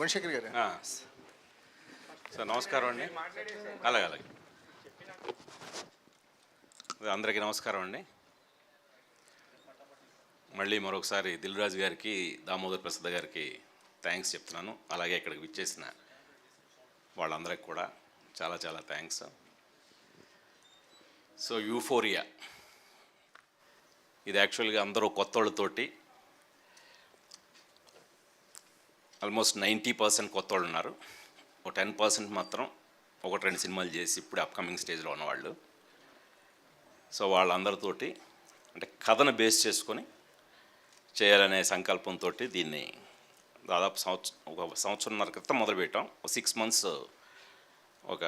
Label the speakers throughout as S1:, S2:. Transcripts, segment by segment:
S1: గుణశేఖర్ గారు.
S2: సార్ నమస్కారం అండి. అలాగే అలాగే అందరికీ నమస్కారం అండి. మళ్ళీ మరొకసారి దిల్ రాజు గారికి, దామోదర్ ప్రసాద్ గారికి థ్యాంక్స్ చెప్తున్నాను. అలాగే ఇక్కడికి విచ్చేసిన వాళ్ళందరికీ కూడా చాలా చాలా థ్యాంక్స్. సో యూఫోరియా ఇది యాక్చువల్గా అందరూ కొత్త వాళ్ళతోటి ఆల్మోస్ట్ 90% కొత్త వాళ్ళు ఉన్నారు. ఒక 10% మాత్రం 1-2 సినిమాలు చేసి ఇప్పుడు అప్కమింగ్ స్టేజ్లో ఉన్నవాళ్ళు. సో వాళ్ళందరితోటి అంటే కథను బేస్ చేసుకొని చేయాలనే సంకల్పంతో దీన్ని దాదాపు ఒక సంవత్సరంన్నర క్రితం మొదలుపెట్టాం. 6 months ఒక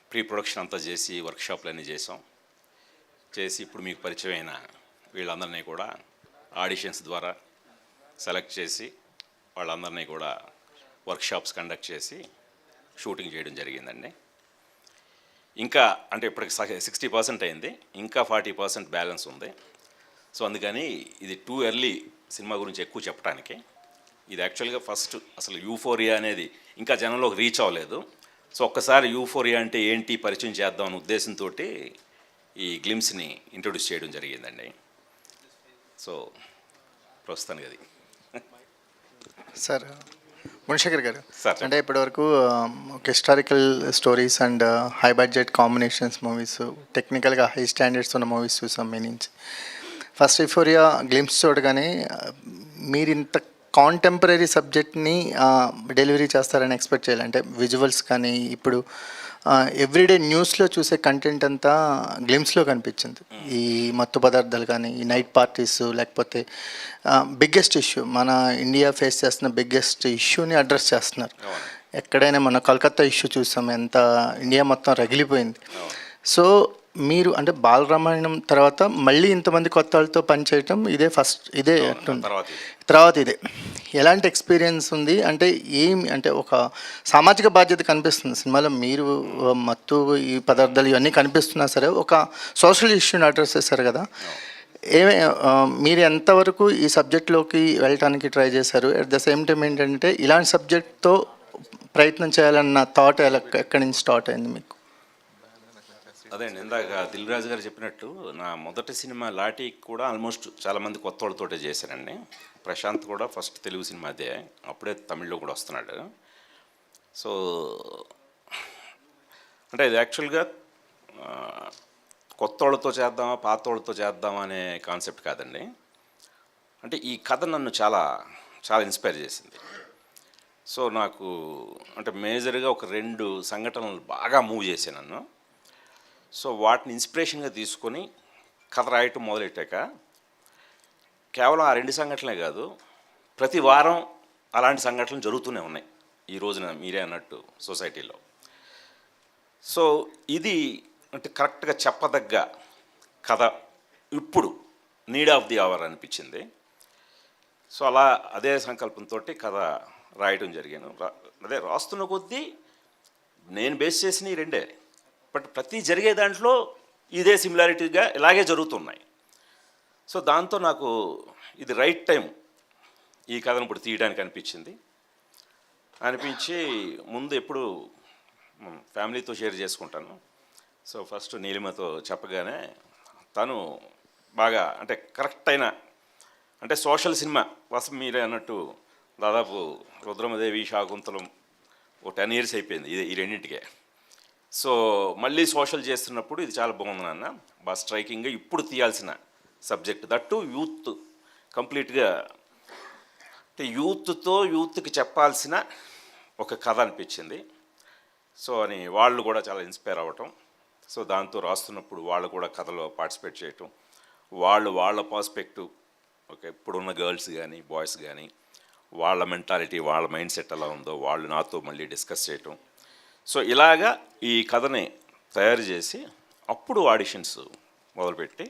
S2: ప్రీ ప్రొడక్షన్ అంతా చేసి వర్క్షాప్లన్నీ చేసి ఇప్పుడు మీకు పరిచయమైన వీళ్ళందరినీ కూడా ఆడిషన్స్ ద్వారా సెలెక్ట్ చేసి వాళ్ళందరినీ కూడా వర్క్షాప్స్ కండక్ట్ చేసి షూటింగ్ చేయడం జరిగిందండి. ఇంకా అంటే ఇప్పటికి 60% అయింది, ఇంకా 40% బ్యాలెన్స్ ఉంది. సో అందుకని ఇది టూ ఎర్లీ సినిమా గురించి ఎక్కువ చెప్పడానికి. ఇది యాక్చువల్గా ఫస్ట్ అసలు యూఫోరియా అనేది ఇంకా జనంలోకి రీచ్ అవ్వలేదు. సో ఒక్కసారి యూఫోరియా అంటే ఏంటి పరిచయం చేద్దాం అనే ఉద్దేశంతో ఈ గ్లిమ్స్ని ఇంట్రొడ్యూస్ చేయడం జరిగిందండి. సో ప్రస్తుతానికి అది.
S1: సార్ గుణశేఖర్ గారు,
S2: సార్
S1: అంటే ఇప్పటివరకు ఒక historical stories and high budget combinations movies, టెక్నికల్గా హై స్టాండర్డ్స్ ఉన్న మూవీస్ చూసాం మీ నుంచి. ఫస్ట్ యూఫోరియా గ్లిమ్స్ చూడగానే మీరు ఇంత కాంటెంపరీ సబ్జెక్ట్ని డెలివరీ చేస్తారని ఎక్స్పెక్ట్ చేయాలి. అంటే విజువల్స్ కానీ ఇప్పుడు ఎవ్రీడే న్యూస్లో చూసే కంటెంట్ అంతా గ్లిమ్స్లో కనిపించింది. ఈ మత్తు పదార్థాలు కానీ, ఈ నైట్ పార్టీస్, లేకపోతే బిగ్గెస్ట్ ఇష్యూ మన ఇండియా ఫేస్ చేస్తున్న బిగ్గెస్ట్ ఇష్యూని అడ్రస్ చేస్తున్నారు. ఎక్కడైనా మన కలకత్తా ఇష్యూ చూసాం, ఎంత ఇండియా మొత్తం రగిలిపోయింది. సో మీరు అంటే బాలరామాయణం తర్వాత మళ్ళీ ఇంతమంది కొత్త వాళ్ళతో పనిచేయటం ఇదే ఫస్ట్, ఇదే తర్వాత ఇదే ఎలాంటి ఎక్స్పీరియన్స్ ఉంది? అంటే ఏమి అంటే ఒక సామాజిక బాధ్యత కనిపిస్తుంది సినిమాలో. మీరు మత్తు ఈ పదార్థాలు ఇవన్నీ కనిపిస్తున్నా సరే ఒక సోషల్ ఇష్యూని అడ్రస్ చేశారు కదా. మీరు ఎంతవరకు ఈ సబ్జెక్ట్లోకి వెళ్ళటానికి ట్రై చేశారు? అట్ ద సేమ్ టైం ఏంటంటే ఇలాంటి సబ్జెక్ట్తో ప్రయత్నం చేయాలన్న థాట్ ఎక్కడి నుంచి స్టార్ట్ అయింది మీకు?
S2: అదే అండి, ఇందాక దిల్ రాజు గారు చెప్పినట్టు నా మొదటి సినిమా లాఠీ కూడా ఆల్మోస్ట్ చాలామంది కొత్త వాళ్ళతోటే చేశానండి. ప్రశాంత్ కూడా ఫస్ట్ తెలుగు సినిమా అదే, అప్పుడే తమిళ్లో కూడా వస్తున్నాడు. సో అంటే ఇది యాక్చువల్గా కొత్త వాళ్ళతో చేద్దామా పాత వాళ్ళతో చేద్దామా అనే కాన్సెప్ట్ కాదండి. అంటే ఈ కథ నన్ను చాలా చాలా ఇన్స్పైర్ చేసింది. సో నాకు అంటే మేజర్గా ఒక 2 సంఘటనలు బాగా మూవ్ చేశాను నన్ను. సో వాటిని ఇన్స్పిరేషన్గా తీసుకొని కథ రాయటం మొదలెట్టాక కేవలం ఆ 2 సంఘటనలే కాదు, ప్రతి వారం అలాంటి సంఘటనలు జరుగుతూనే ఉన్నాయి ఈ రోజున మీరే అన్నట్టు సొసైటీలో. సో ఇది అంటే కరెక్ట్గా చెప్పదగ్గ కథ ఇప్పుడు నీడ్ ఆఫ్ ది అవర్ అనిపించింది. సో అలా అదే సంకల్పంతో కథ రాయటం జరిగాను. అదే రాస్తున్న కొద్దీ నేను బేస్ చేసిన ఈ 2, బట్ ప్రతి జరిగే దాంట్లో ఇదే సిమిలారిటీగా ఇలాగే జరుగుతున్నాయి. సో దాంతో నాకు ఇది రైట్ టైం ఈ కథను ఇప్పుడు తీయడానికి అనిపించి ముందు ఎప్పుడు ఫ్యామిలీతో షేర్ చేసుకుంటాను. సో ఫస్ట్ నీలిమతో చెప్పగానే తను బాగా అంటే కరెక్ట్ అయిన అంటే సోషల్ సినిమా కోసం మీరే అన్నట్టు దాదాపు రుద్రమదేవి, శాకుంతలం ఒక 10 years అయిపోయింది ఈ రెండింటికే. సో మళ్ళీ సోషల్ చేస్తున్నప్పుడు ఇది చాలా బాగుంది నాన్న, బాగా స్ట్రైకింగ్గా ఇప్పుడు తీయాల్సిన సబ్జెక్ట్, దట్టు యూత్ కంప్లీట్గా అంటే యూత్కి చెప్పాల్సిన ఒక కథ అనిపించింది. సో అని వాళ్ళు కూడా చాలా ఇన్స్పైర్ అవ్వటం. సో దాంతో రాస్తున్నప్పుడు వాళ్ళు కూడా కథలో పార్టిసిపేట్ చేయటం, వాళ్ళ పర్స్పెక్టివ్, ఓకే ఇప్పుడున్న గర్ల్స్ కానీ బాయ్స్ కానీ వాళ్ళ మెంటాలిటీ, వాళ్ళ మైండ్ సెట్ ఎలా ఉందో వాళ్ళు నాతో మళ్ళీ డిస్కస్ చేయటం. సో ఇలాగా ఈ కథని తయారు చేసి అప్పుడు ఆడిషన్స్ మొదలుపెట్టి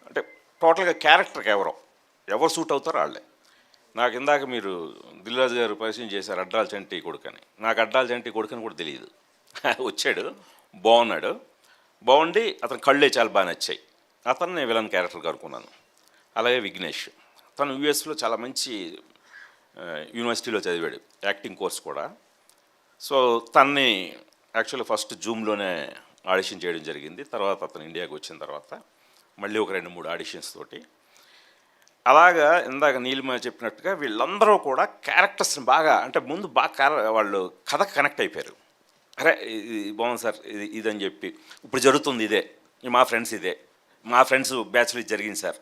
S2: అంటే టోటల్గా క్యారెక్టర్కి ఎవరు సూట్ అవుతారో వాళ్ళే. నాకు ఇందాక మీరు దిల్ రాజు గారు పరిచయం చేశారు అడ్డాల చంటి కొడుకని. నాకు అడ్డాల చంటి కొడుకని కూడా తెలియదు. వచ్చాడు, బాగుండి అతని కళ్ళే చాలా బాగా నచ్చాయి. అతను నేను విలన్ క్యారెక్టర్గా అనుకున్నాను. అలాగే విఘ్నేష్, తను యూఎస్లో చాలా మంచి యూనివర్సిటీలో చదివాడు యాక్టింగ్ కోర్స్ కూడా. సో తన్ని యాక్చువల్లీ ఫస్ట్ జూమ్లోనే ఆడిషన్ చేయడం జరిగింది. తర్వాత అతను ఇండియాకి వచ్చిన తర్వాత మళ్ళీ ఒక 2-3 ఆడిషన్స్ తోటి అలాగా ఇందాక నీలిమ చెప్పినట్టుగా వీళ్ళందరూ కూడా క్యారెక్టర్స్ని బాగా అంటే ముందు బాగా వాళ్ళు కథకు కనెక్ట్ అయిపోయారు. అరే ఇది బాగుంది సార్, ఇదని చెప్పి ఇప్పుడు జరుగుతుంది ఇదే, మా ఫ్రెండ్స్ ఇదే, మా ఫ్రెండ్స్ బ్యాచ్లో జరిగింది సార్,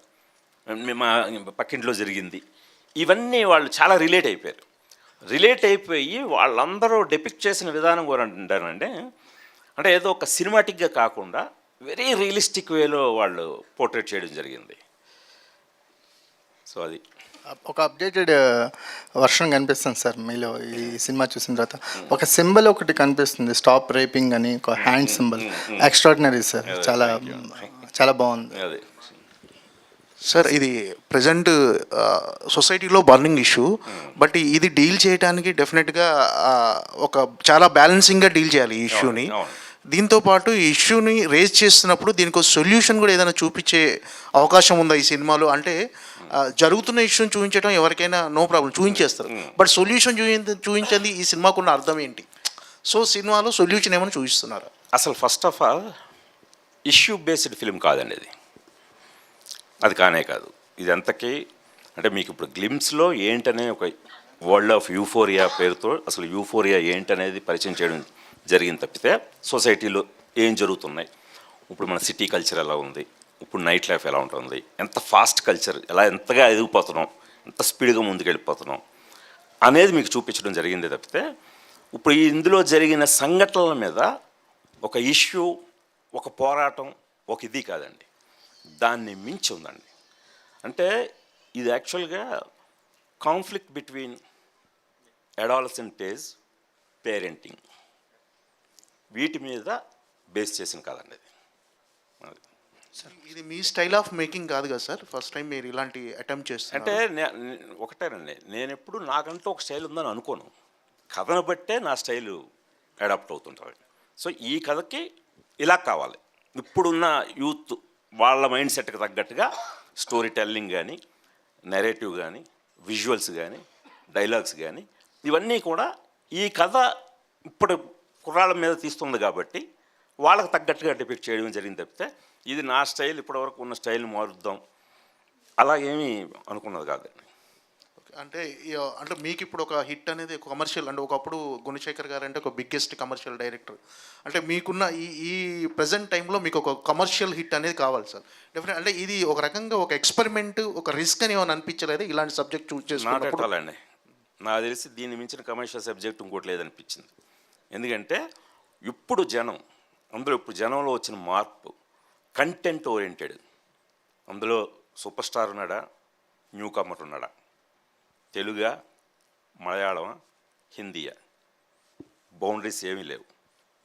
S2: మా పక్కింట్లో జరిగింది, ఇవన్నీ వాళ్ళు చాలా రిలేట్ అయిపోయారు. రిలేట్ అయిపోయి వాళ్ళందరూ డెపిక్ట్ చేసిన విధానం కూడా అంటారంటే అంటే ఏదో ఒక సినిమాటిక్గా కాకుండా వెరీ రియలిస్టిక్ వేలో వాళ్ళు పోర్ట్రేట్ చేయడం జరిగింది. సో అది
S1: ఒక అప్డేటెడ్ వర్షన్ కనిపిస్తుంది సార్ మీలో ఈ సినిమా చూసిన తర్వాత. ఒక సింబల్ ఒకటి కనిపిస్తుంది, స్టాప్ రేపింగ్ అని, ఒక హ్యాండ్ సింబల్. ఎక్స్ట్రాడినరీ సార్, చాలా చాలా బాగుంది.
S2: అదే
S3: సార్ ఇది ప్రజెంట్ సొసైటీలో బర్నింగ్ ఇష్యూ, బట్ ఇది డీల్ చేయడానికి డెఫినెట్గా ఒక చాలా బ్యాలెన్సింగ్గా డీల్ చేయాలి ఈ ఇష్యూని. దీంతోపాటు ఈ ఇష్యూని రేజ్ చేస్తున్నప్పుడు దీనికి ఒక సొల్యూషన్ కూడా ఏదైనా చూపించే అవకాశం ఉందా ఈ సినిమాలో? అంటే జరుగుతున్న ఇష్యూని చూపించడం ఎవరికైనా నో ప్రాబ్లం, చూపించేస్తారు, బట్ సొల్యూషన్ చూపించింది ఈ సినిమాకున్న అర్థం ఏంటి? సో సినిమాలో సొల్యూషన్ ఏమైనా చూపిస్తున్నారా?
S2: అసలు first of all issue based film కాదండి ఇది, అది కానే కాదు. ఇది ఎంతకీ అంటే మీకు ఇప్పుడు గ్లిమ్స్లో ఏంటనే ఒక వరల్డ్ ఆఫ్ యూఫోరియా పేరుతో అసలు యూఫోరియా ఏంటనేది పరిచయం చేయడం జరిగింది తప్పితే సొసైటీలో ఏం జరుగుతున్నాయి, ఇప్పుడు మన సిటీ కల్చర్ ఎలా ఉంది, ఇప్పుడు నైట్ లైఫ్ ఎలా ఉంటుంది, ఎంత ఫాస్ట్ కల్చర్, ఎలా ఎంతగా ఎదిగిపోతున్నాం, ఎంత స్పీడ్గా ముందుకు వెళ్ళిపోతున్నాం అనేది మీకు చూపించడం జరిగింది తప్పితే ఇప్పుడు ఇందులో జరిగిన సంఘటనల మీద ఒక ఇష్యూ, ఒక పోరాటం, ఒక ఇది కాదండి, దాన్ని మించి ఉందండి. అంటే ఇది యాక్చువల్గా conflict between adolescent age, parenting, వీటి మీద బేస్ చేసిన కాదండి అది.
S3: సార్ ఇది మీ స్టైల్ ఆఫ్ మేకింగ్ కాదు కదా సార్? ఫస్ట్ టైం మీరు ఇలాంటి అటెంప్ట్ చేస్తారు
S2: అంటే ఒకటేనండి, నేను ఎప్పుడు నాకంటూ ఒక స్టైల్ ఉందని అనుకోను, కథను బట్టే నా స్టైలు అడాప్ట్ అవుతుంటుంది. సో ఈ కథకి ఇలా కావాలి, ఇప్పుడున్న యూత్ వాళ్ళ మైండ్ సెట్కి తగ్గట్టుగా స్టోరీ టెల్లింగ్ కానీ, నెరేటివ్ కానీ, విజువల్స్ కానీ, డైలాగ్స్ కానీ, ఇవన్నీ కూడా ఈ కథ ఇప్పుడు కుర్రాళ్ళ మీద తీస్తుంది కాబట్టి వాళ్ళకి తగ్గట్టుగా డిపిక్ట్ చేయడం జరిగింది తప్పితే ఇది నా స్టైల్ ఇప్పటివరకు ఉన్న స్టైల్ని మారుద్దాం అలా ఏమీ అనుకున్నది కాదండి.
S3: అంటే అంటే మీకు ఇప్పుడు ఒక హిట్ అనేది కమర్షియల్, అంటే ఒకప్పుడు గుణశేఖర్ గారు అంటే ఒక బిగ్గెస్ట్ కమర్షియల్ డైరెక్టర్, అంటే మీకున్న ఈ ప్రజెంట్ టైంలో మీకు ఒక కమర్షియల్ హిట్ అనేది కావాలి సార్ డెఫినెట్. అంటే ఇది ఒక రకంగా ఒక ఎక్స్పెరిమెంట్, ఒక రిస్క్ అని ఏమైనా అనిపించలేదు ఇలాంటి సబ్జెక్ట్ చూస్ చేసుకున్నప్పుడు?
S2: నాటకాలండి, నాకు తెలిసి దీన్ని మించిన కమర్షియల్ సబ్జెక్ట్ ఇంకోటి లేదనిపించింది. ఎందుకంటే ఇప్పుడు జనంలో వచ్చిన మార్పు కంటెంట్ ఓరియంటెడ్. అందులో సూపర్ స్టార్ ఉన్నాడా, న్యూ కమర్ ఉన్నాడా, తెలుగా, మలయాళమా, హిందీయా, బౌండరీస్ ఏమీ లేవు,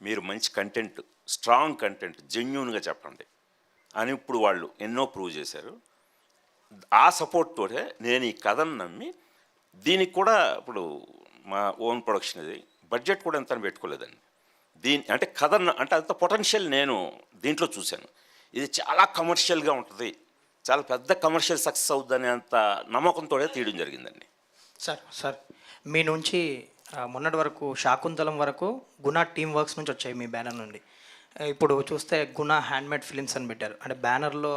S2: మీరు మంచి కంటెంట్, స్ట్రాంగ్ కంటెంట్, జెన్యూన్గా చెప్పండి అని ఇప్పుడు వాళ్ళు ఎన్నో ప్రూవ్ చేశారు. ఆ సపోర్ట్ తోటే నేను ఈ కథను నమ్మి దీనికి కూడా ఇప్పుడు మా ఓన్ ప్రొడక్షన్ ఇది, బడ్జెట్ కూడా ఎంత పెట్టుకోలేదండి. అంటే కథ అంటే అంత పొటెన్షియల్ నేను దీంట్లో చూశాను. ఇది చాలా కమర్షియల్గా ఉంటుంది, చాలా పెద్ద కమర్షియల్ సక్సెస్ అవుతుందనే అంత నమ్మకంతో తీయడం జరిగిందండి.
S4: సార్ మీ నుంచి మొన్నటి వరకు శాకుంతలం వరకు గుణ టీమ్ వర్క్స్ నుంచి వచ్చాయి మీ బ్యానర్ నుండి. ఇప్పుడు చూస్తే గుణ హ్యాండ్మేడ్ ఫిలిమ్స్ అని పెట్టారు, అంటే బ్యానర్లో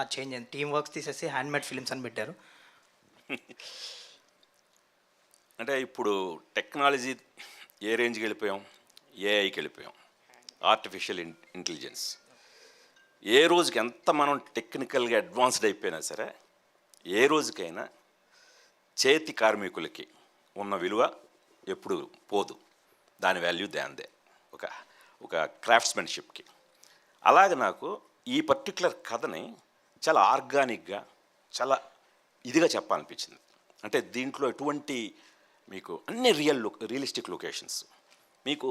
S4: ఆ చేంజ్ అయింది, టీమ్ వర్క్స్ తీసేసి హ్యాండ్మేడ్ ఫిలిమ్స్ అని పెట్టారు.
S2: అంటే ఇప్పుడు టెక్నాలజీ ఏ రేంజ్కి వెళ్ళిపోయాం, ఏఐకి వెళ్ళిపోయాం, ఆర్టిఫిషియల్ ఇంటెలిజెన్స్. ఏ రోజుకి ఎంత మనం టెక్నికల్గా అడ్వాన్స్డ్ అయిపోయినా సరే ఏ రోజుకైనా చేతి కార్మికులకి ఉన్న విలువ ఎప్పుడు పోదు, దాని వాల్యూ దాందే, ఒక క్రాఫ్ట్స్మెన్షిప్కి. అలాగే నాకు ఈ పర్టికులర్ కథని చాలా ఆర్గానిక్గా, చాలా ఇదిగా చెప్పాలనిపించింది. అంటే దీంట్లో ఎటువంటి మీకు అన్ని రియలిస్టిక్ లొకేషన్స్, మీకు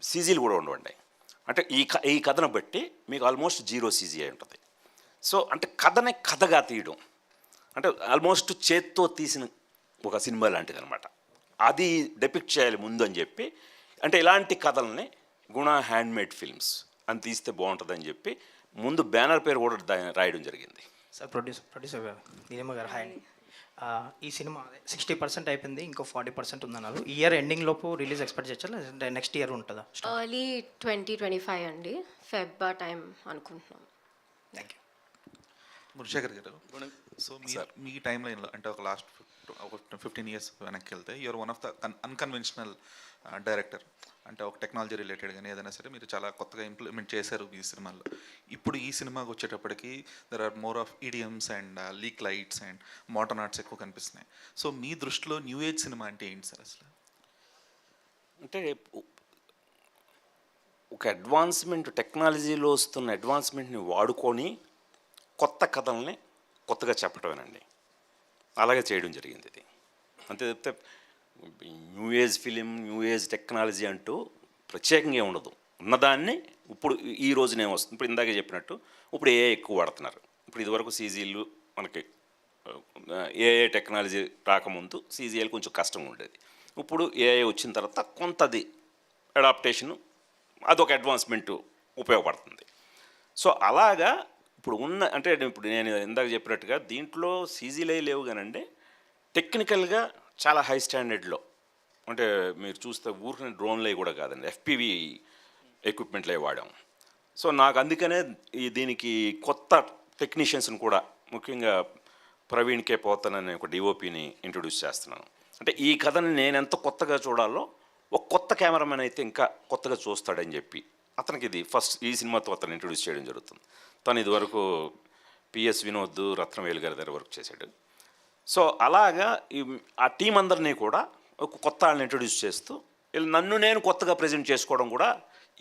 S2: సీజీలు కూడా ఉండవండి. అంటే ఈ కథను బట్టి మీకు ఆల్మోస్ట్ 0 CG అయి ఉంటుంది. సో అంటే కథనే కథగా తీయడం అంటే ఆల్మోస్ట్ చేత్తో తీసిన ఒక సినిమా లాంటిది అనమాట. అది డెపిక్ట్ చేయాలి ముందు అని చెప్పి, అంటే ఇలాంటి కథల్ని గుణ హ్యాండ్మేడ్ ఫిల్మ్స్ అని తీస్తే బాగుంటుందని చెప్పి ముందు బ్యానర్ పేరు కూడా రాయడం జరిగింది.
S4: సార్ ప్రొడ్యూసర్ గారు నీలిమ గారు హాయ్. ఈ సినిమా 60% అయిపోయింది, ఇంకో 40% ఉందన్నారు. ఈ ఇయర్ ఎండింగ్ లోపు రిలీజ్ ఎక్స్పెక్ట్ చేయొచ్చా, లేదంటే నెక్స్ట్ ఇయర్ ఉంటుందా?
S5: ఎర్లీ 2025 అండి, ఫెబ్ టైం అనుకుంటున్నాం.
S4: Thank you.
S6: గుణశేఖర్ గారు, సో మీ టైం లైన్లో అంటే ఒక లాస్ట్ ఒక 15 years వెనక్కి వెళ్తే you're one of the unconventional director. అంటే ఒక టెక్నాలజీ రిలేటెడ్ కానీ ఏదైనా సరే మీరు చాలా కొత్తగా ఇంప్లిమెంట్ చేశారు ఈ సినిమాలో. ఇప్పుడు ఈ సినిమాకి వచ్చేటప్పటికి there are more of idioms and leak lights and modern arts ఎక్కువ కనిపిస్తున్నాయి. సో మీ దృష్టిలో న్యూ ఏజ్ సినిమా అంటే ఏంటి సార్ అసలు?
S2: అంటే ఒక అడ్వాన్స్మెంట్, టెక్నాలజీలో వస్తున్న అడ్వాన్స్మెంట్ని వాడుకొని కొత్త కథల్ని కొత్తగా చెప్పటమేనండి. అలాగే చేయడం జరిగింది ఇది. అంతే తప్పితే new age film, new age technology అంటూ ప్రత్యేకంగా ఏం ఉండదు. ఉన్నదాన్ని ఇప్పుడు ఈ రోజునే వస్తుంది. ఇప్పుడు ఇందాకే చెప్పినట్టు ఇప్పుడు ఏఐ ఎక్కువ వాడుతున్నారు. ఇప్పుడు ఇదివరకు సీజీలు మనకి ఏఐ టెక్నాలజీ రాకముందు సీజీఎల్ కొంచెం కష్టంగా ఉండేది. ఇప్పుడు ఏఐ వచ్చిన తర్వాత కొంతది అడాప్టేషను, అదొక అడ్వాన్స్మెంట్ ఉపయోగపడుతుంది. సో అలాగా ఇప్పుడు ఉన్న అంటే ఇప్పుడు నేను ఇందాక చెప్పినట్టుగా దీంట్లో సీజీలే లేవు కానండి, టెక్నికల్గా చాలా హై స్టాండర్డ్లో, అంటే మీరు చూస్తే ఊరిని డ్రోన్లే కూడా కాదండి, ఎఫ్పివి ఎక్విప్మెంట్లే వాడాం. సో నాకు అందుకనే దీనికి కొత్త టెక్నీషియన్స్ని కూడా, ముఖ్యంగా ప్రవీణ్ కే పోతన్ అనే ఒక డిఓపిని ఇంట్రొడ్యూస్ చేస్తున్నాను. అంటే ఈ కథని నేను ఎంత కొత్తగా చూడాలో ఒక కొత్త కెమెరామెన్ అయితే ఇంకా కొత్తగా చూస్తాడని చెప్పి అతనికి ఇది ఫస్ట్ ఈ సినిమాతో అతను ఇంట్రొడ్యూస్ చేయడం జరుగుతుంది. తను ఇదివరకు పిఎస్ వినోద్, రత్నవేలు గారి దగ్గర వర్క్ చేశాడు. సో అలాగా ఆ టీం అందరినీ కూడా ఒక కొత్త వాళ్ళని ఇంట్రొడ్యూస్ చేస్తూ నన్ను నేను కొత్తగా ప్రజెంట్ చేసుకోవడం కూడా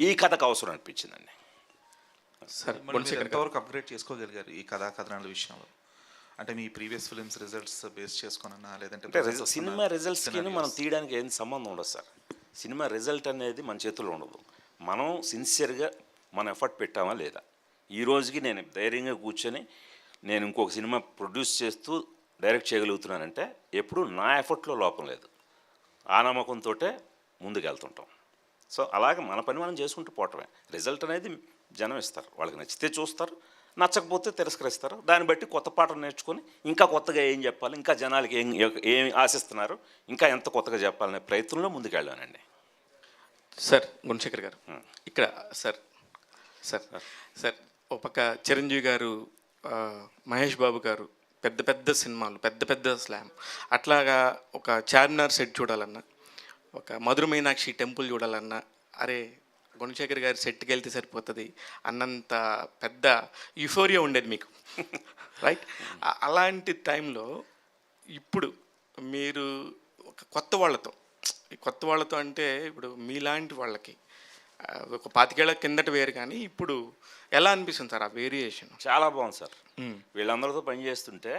S2: ఈ కథకు అవసరం అనిపించిందండి.
S6: సార్ ఎంతవరకు అప్గ్రేడ్ చేసుకోగలిగారు ఈ కథనాల విషయంలో? అంటే మీ ప్రీవియస్ ఫిలిమ్స్ రిజల్ట్స్ బేస్ చేసుకున్నా, లేదంటే
S2: సినిమా రిజల్ట్స్కి మనం తీయడానికి ఏం సంబంధం ఉండదు సార్. సినిమా రిజల్ట్ అనేది మన చేతుల్లో ఉండదు. మనం సిన్సియర్గా మన ఎఫర్ట్ పెట్టామా లేదా. ఈ రోజుకి నేను ధైర్యంగా కూర్చొని నేను ఇంకొక సినిమా ప్రొడ్యూస్ చేస్తూ డైరెక్ట్ చేయగలుగుతున్నానంటే ఎప్పుడు నా ఎఫర్ట్లో లోపం లేదు. ఆ నమ్మకంతో ముందుకు వెళ్తుంటాం. సో అలాగే మన పని మనం చేసుకుంటూ పోవటమే. రిజల్ట్ అనేది జనం ఇస్తారు, వాళ్ళకి నచ్చితే చూస్తారు, నచ్చకపోతే తిరస్కరిస్తారు. దాన్ని బట్టి కొత్త పాటలు నేర్చుకొని ఇంకా కొత్తగా ఏం చెప్పాలి, ఇంకా జనాలకి ఏం ఆశిస్తున్నారు, ఇంకా ఎంత కొత్తగా చెప్పాలనే ప్రయత్నంలో ముందుకు వెళ్ళానండి.
S7: సార్ గుణశేఖర్ గారు, ఇక్కడ సార్ సార్ సార్ ఒక పక్క చిరంజీవి గారు, మహేష్ బాబు గారు పెద్ద పెద్ద సినిమాలు, పెద్ద పెద్ద స్లామ్, అట్లాగా ఒక చార్మినార్ సెట్ చూడాలన్నా, ఒక మధుర మీనాక్షి టెంపుల్ చూడాలన్నా, అరే గుణశేఖర్ గారి సెట్కి వెళ్తే సరిపోతుంది అన్నంత పెద్ద యుఫోరియా ఉండేది మీకు, రైట్? అలాంటి టైంలో ఇప్పుడు మీరు ఒక కొత్త వాళ్ళతో అంటే ఇప్పుడు మీలాంటి వాళ్ళకి ఒక 25 ఏళ్ల కిందట వేరు, కానీ ఇప్పుడు ఎలా అనిపిస్తుంది సార్ ఆ వేరియేషన్?
S2: చాలా బాగుంది సార్. వీళ్ళందరితో పనిచేస్తుంటే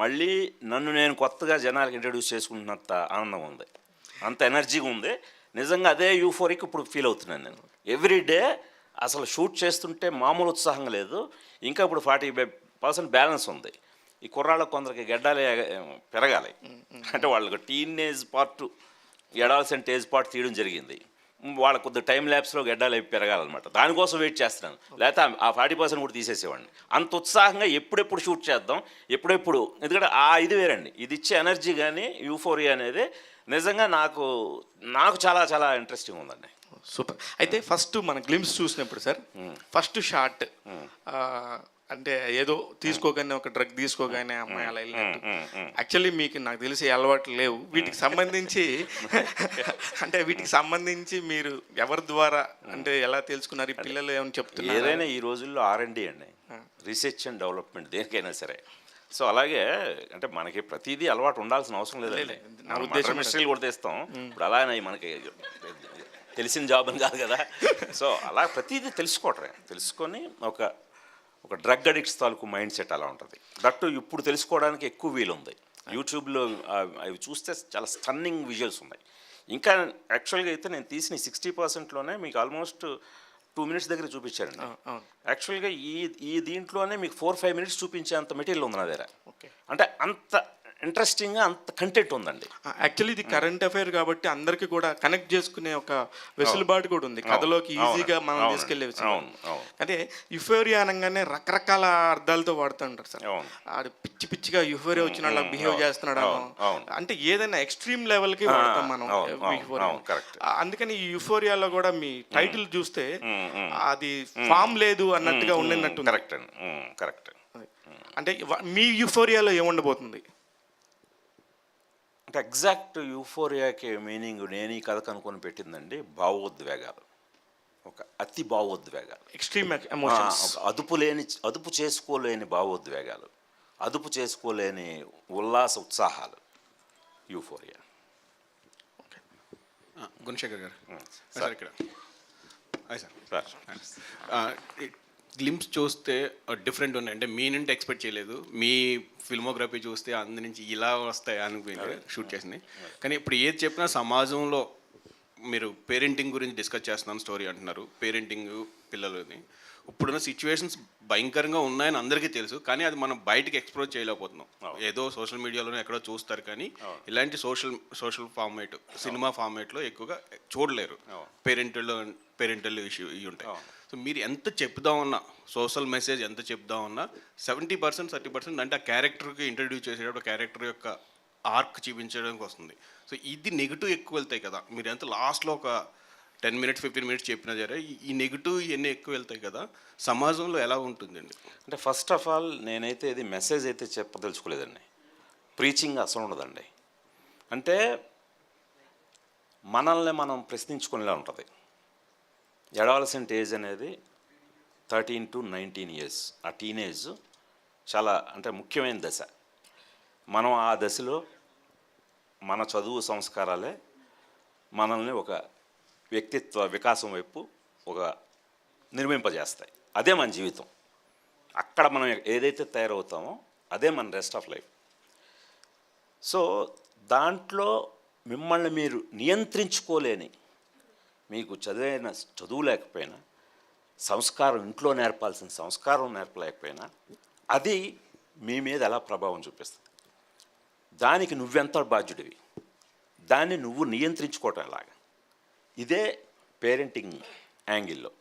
S2: మళ్ళీ నన్ను నేను కొత్తగా జనాలకు ఇంట్రడ్యూస్ చేసుకుంటున్నంత ఆనందం ఉంది, అంత ఎనర్జీగా ఉంది. నిజంగా అదే యూఫోరిక్ ఇప్పుడు ఫీల్ అవుతున్నాను నేను. ఎవ్రీడే అసలు షూట్ చేస్తుంటే మామూలు ఉత్సాహంగా లేదు. ఇంకా ఇప్పుడు 40% బ్యాలెన్స్ ఉంది. ఈ కుర్రాళ్ళకు కొందరికి గెడ్డాలే పెరగాలి, అంటే వాళ్ళకి టీనేజ్ పార్ట్, ఎడాల్సెంట్ ఏజ్ పార్ట్ తీయడం జరిగింది. వాళ్ళ కొద్ది టైం ల్యాబ్స్లో గెడ్డాలు అవి పెరగాలన్నమాట. దానికోసం వెయిట్ చేస్తున్నాను, లేకపోతే ఆ 40% కూడా తీసేసేవాడిని. అంత ఉత్సాహంగా ఎప్పుడెప్పుడు షూట్ చేద్దాం, ఎప్పుడెప్పుడు, ఎందుకంటే ఆ ఇది వేరండి. ఇది ఇచ్చే ఎనర్జీ కానీ యూఫోరియా అనేది నిజంగా నాకు చాలా చాలా ఇంట్రెస్టింగ్ ఉందండి.
S7: సూపర్. అయితే ఫస్ట్ మన గ్లిమ్స్ చూసినప్పుడు సార్, ఫస్ట్ షాట్ అంటే ఏదో తీసుకోగానే, ఒక డ్రగ్ తీసుకోగానే అమ్మాయి అలా వెళ్ళినట్టు. యాక్చువల్లీ మీకు నాకు తెలిసి అలవాట్లు లేవు వీటికి సంబంధించి. అంటే వీటికి సంబంధించి మీరు ఎవరి ద్వారా, అంటే ఎలా తెలుసుకున్నారు? ఈ పిల్లలు ఏమైనా చెప్తున్నారు?
S2: ఏదైనా ఈ రోజుల్లో R&D అండి, రీసెర్చ్ అండ్ డెవలప్మెంట్, దేనికైనా సరే. సో అలాగే అంటే మనకి ప్రతిదీ అలవాటు ఉండాల్సిన అవసరం లేదు.
S7: నా ఉద్దేశం
S2: మిస్టరీలు కూడా తెస్తాం. ఇప్పుడు అలానే మనకి తెలిసిన జాబ్ అని కాదు కదా. సో అలా ప్రతిదీ తెలుసుకొని ఒక డ్రగ్ అడిక్ట్స్ తాలూకు మైండ్ సెట్ అలా ఉంటుంది. దట్టు ఇప్పుడు తెలుసుకోవడానికి ఎక్కువ వీలుంది. యూట్యూబ్లో అవి చూస్తే చాలా స్టన్నింగ్ విజువల్స్ ఉన్నాయి. ఇంకా యాక్చువల్గా అయితే నేను తీసిన 60%లోనే మీకు ఆల్మోస్ట్ 2 minutes దగ్గర చూపించారండి. యాక్చువల్గా ఈ దీంట్లోనే మీకు 4-5 minutes చూపించేంత మెటీరియల్ ఉంది నా దగ్గర. అంటే అంత ఇంట్రెస్టింగ్గా అంత కంటెంట్ ఉందండి.
S7: యాక్చువల్లీ ఇది కరెంట్ అఫైర్ కాబట్టి అందరికీ కూడా కనెక్ట్ చేసుకునే ఒక వెసులుబాటు కూడా ఉంది కథలోకి ఈజీగా మనం తీసుకెళ్లే అంటే యుఫోరియా అనగానే రకరకాల అర్థాలతో వాడుతూ ఉంటారు సార్. ఆడు పిచ్చి పిచ్చిగా యుఫోరియా వచ్చిన వాళ్ళ బిహేవ్ చేస్తున్నాడు అంటే ఏదైనా ఎక్స్ట్రీమ్ లెవెల్కి వాడతాం మనం యుఫోరియా. అందుకని ఈ యుఫోరియాలో కూడా మీ టైటిల్ చూస్తే అది ఫామ్ లేదు అన్నట్టుగా ఉండినట్టు.
S2: కరెక్ట్ అండి, కరెక్ట్.
S7: అంటే మీ యుఫోరియాలో ఏముండబోతుంది
S2: అంటే ఎగ్జాక్ట్ యూఫోరియాకి మీనింగ్ నేను ఈ కథ కనుక్కొని పెట్టిందండి భావోద్వేగాలు, ఒక అతి భావోద్వేగాలు,
S7: ఎక్స్ట్రీమ్ ఎమోషన్స్,
S2: ఒక అదుపు చేసుకోలేని భావోద్వేగాలు, అదుపు చేసుకోలేని ఉల్లాస ఉత్సాహాలు, యూఫోరియా.
S8: గుణశేఖర్ గారు
S2: సార్
S8: సార్ ఇక్కడ
S2: సార్
S8: గ్లింప్స్ చూస్తే డిఫరెంట్ ఉన్నాయి. అంటే మీ నుండి ఎక్స్పెక్ట్ చేయలేదు, మీ ఫిల్మోగ్రఫీ చూస్తే అందు నుంచి ఇలా వస్తాయి అనిపోయింది షూట్ చేసింది. కానీ ఇప్పుడు ఏది చెప్పినా సమాజంలో మీరు పేరెంటింగ్ గురించి డిస్కస్ చేస్తున్నాను, స్టోరీ అంటున్నారు, పేరెంటింగ్ పిల్లలని. ఇప్పుడున్న సిచ్యువేషన్స్ భయంకరంగా ఉన్నాయని అందరికీ తెలుసు, కానీ అది మనం బయటకు ఎక్స్ప్లోర్ చేయలేకపోతున్నాం. ఏదో సోషల్ మీడియాలోనే ఎక్కడో చూస్తారు, కానీ ఇలాంటి సోషల్ ఫార్మేట్, సినిమా ఫార్మేట్లో ఎక్కువగా చూడలేరు. పేరెంటల్ ఇష్యూ ఇవి ఉంటాయి. సో మీరు ఎంత చెప్దామన్నా, సోషల్ మెసేజ్ ఎంత చెప్దామన్నా 70% 30% అంటే ఆ క్యారెక్టర్కి ఇంట్రడ్యూస్ చేసేటప్పుడు క్యారెక్టర్ యొక్క ఆర్క్ చూపించడానికి వస్తుంది. సో ఇది నెగిటివ్ ఎక్కువ వెళ్తాయి కదా. మీరు ఎంత లాస్ట్లో ఒక 10 minutes 15 minutes చెప్పినా సరే ఈ నెగిటివ్ ఇవన్నీ ఎక్కువ వెళ్తాయి కదా, సమాజంలో ఎలా ఉంటుందండి?
S2: అంటే ఫస్ట్ ఆఫ్ ఆల్ నేనైతే ఇది మెసేజ్ అయితే చెప్పదలుచుకోలేదండి. ప్రీచింగ్ అసలు ఉండదండి. అంటే మనల్ని మనం ప్రశ్నించుకునేలా ఉంటుంది. ఎడవలసిన ఏజ్ అనేది 13 to 19 years. ఆ టీనేజ్ చాలా అంటే ముఖ్యమైన దశ. మనం ఆ దశలో మన చదువు సంస్కారాలే మనల్ని ఒక వ్యక్తిత్వ వికాసం వైపు ఒక నిర్మింపజేస్తాయి. అదే మన జీవితం. అక్కడ మనం ఏదైతే తయారవుతామో అదే మన రెస్ట్ ఆఫ్ లైఫ్. సో దాంట్లో మిమ్మల్ని మీరు నియంత్రించుకోలేని, మీకు చదువు లేకపోయినా, సంస్కారం ఇంట్లో నేర్పాల్సిన సంస్కారం నేర్పలేకపోయినా అది మీ మీద ఎలా ప్రభావం చూపిస్తుంది, దానికి నువ్వెంత బాధ్యుడివి, దాన్ని నువ్వు నియంత్రించుకోవటం ఎలాగా, ఇదే పేరెంటింగ్ యాంగిల్లో.